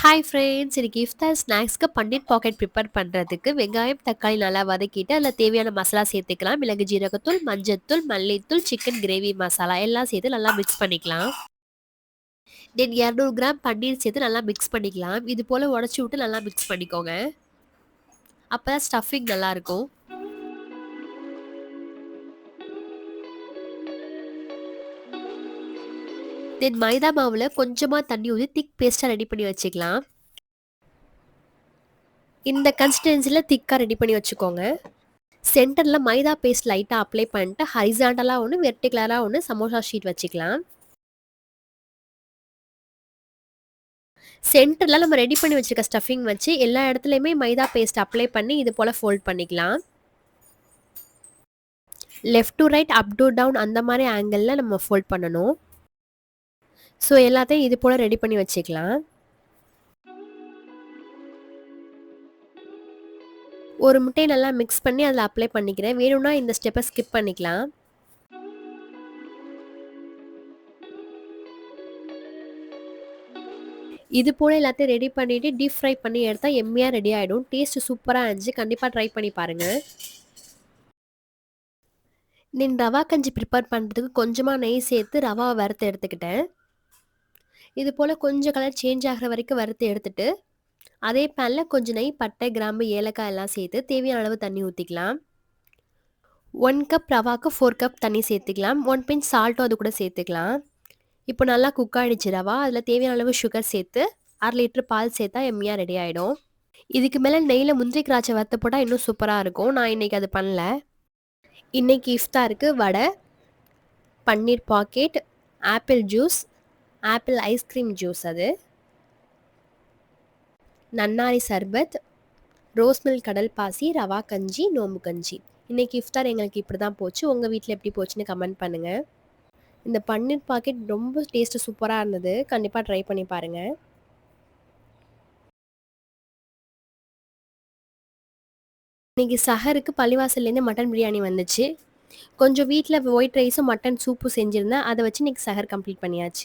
Hi friends! இன்னைக்கு இஃப்தார் ஸ்நாக்ஸ்க்கு பன்னீர் packet prepare பண்றதுக்கு வெங்காயம், தக்காளி நல்லா வதக்கிட்டு, அதில தேவையான மசாலா சேர்த்துக்கலாம். மிளகு, ஜீரகத்தூள், மஞ்சள்தூள், மல்லித்தூள், சிக்கன் கிரேவி மசாலா எல்லாம் சேர்த்து நல்லா மிக்ஸ் பண்ணிக்கலாம். தென் 200 கிராம் பன்னீர் சேர்த்து நல்லா மிக்ஸ் பண்ணிக்கலாம். இது போல உடைச்சு விட்டு நல்லா மிக்ஸ் பண்ணிக்கோங்க. அப்பதான் ஸ்டஃபிங் நல்லாருக்கும். தென் மைதா மாவுல கொஞ்சமா தண்ணி ஊத்தி திக் பேஸ்ட்டா ரெடி பண்ணி வச்சுக்கலாம். இந்த கன்சிஸ்டன்சில திக்கா ரெடி பண்ணி வச்சுக்கோங்க. சென்டர்ல மைதா பேஸ்ட் லைட்டா அப்ளை பண்ணிட்டு, ஹரிசாண்டலா ஒண்ணு, வெர்டிகுலரா ஒண்ணு சமோசா ஷீட் வச்சுக்கலாம். சென்டர்ல நம்ம ரெடி பண்ணி வச்சிருக்க ஸ்டஃபிங் வச்சு எல்லா இடத்துலயுமே மைதா பேஸ்ட் அப்ளை பண்ணி இது போல ஃபோல்ட் பண்ணிக்கலாம். லெஃப்ட் டூ ரைட், அப் டூ டவுன் அந்த மாரி ஆங்கிள்ல நம்ம ஃபோல்ட் பண்ணணும். ஸோ எல்லாத்தையும் இது போல ரெடி பண்ணி வச்சுக்கலாம். ஒரு முட்டைய நல்லா மிக்ஸ் பண்ணி அதில அப்ளை பண்ணிக்கிறேன். வேணும்னா இந்த ஸ்டெப்ப ஸ்கிப் பண்ணிக்கலாம். இது போல எல்லாத்தையும் ரெடி பண்ணிட்டு டீப் ஃப்ரை பண்ணி எடுத்தா எம்மியா ரெடி ஆயிடும். டேஸ்ட் சூப்பரா இருந்துச்சு. கண்டிப்பா ட்ரை பண்ணி பாருங்க. தென் ரவா கஞ்சி ப்ரிப்பேர் பண்ணுறதுக்கு கொஞ்சமா நெய் சேர்த்து ரவாவ வறுத்து எடுத்துக்கிட்டேன். இது போல கொஞ்சம் கலர் சேஞ்ச் ஆகுற வரைக்கும் வறுத்து எடுத்துட்டு, அதே பேன்ல கொஞ்சம் நெய், பட்டை, கிராம்பு, ஏலக்காய் எல்லாம் சேர்த்து தேவையான அளவு தண்ணி ஊத்திக்கலாம். 1 கப் ரவாக்கு 4 கப் தண்ணி சேர்த்துக்கலாம். 1 பிஞ்ச் சால்ட்டும் அது கூட சேர்த்துக்கலாம். இப்போ நல்லா குக் ஆயிடுச்சு ரவா. அதில தேவையான அளவு சுகர் சேர்த்து 1/2 லிட்டர் பால் சேர்த்தா எம்மியா ரெடி ஆயிடும். இதுக்கு மேல நெய்யில முந்திரி, திராட்சை வறுத்து போட்டா இன்னும் சூப்பரா இருக்கும். நான் இன்னைக்கு அது பண்ணல. இன்னைக்கு இஃப்தாருக்கு vada, paneer packet, apple juice, apple ice cream juice அது, நன்னாரி சர்பத், ரோஸ் மில்க் கடல் பாசி, ரவா கஞ்சி, நோம்பு கஞ்சி. இன்னைக்கு இஃப்தார் எங்களுக்கு இப்படி தான் போச்சு. உங்க வீட்ல எப்படி போச்சுன்னு கமெண்ட் பண்ணுங்க. இந்த பன்னீர் பாக்கெட் ரொம்ப டேஸ்ட் சூப்பரா இருந்தது. கண்டிப்பா ட்ரை பண்ணி பாருங்க. இன்னைக்கு சஹருக்கு பள்ளிவாசல்லேருந்து மட்டன் பிரியாணி வந்துச்சு. கொஞ்சம் வீட்ல ஒயிட் ரைஸும், மட்டன் சூப்பும் செஞ்சிருந்தேன். அத வச்சு இன்னைக்கு சஹர் கம்ப்ளீட் பண்ணியாச்சு.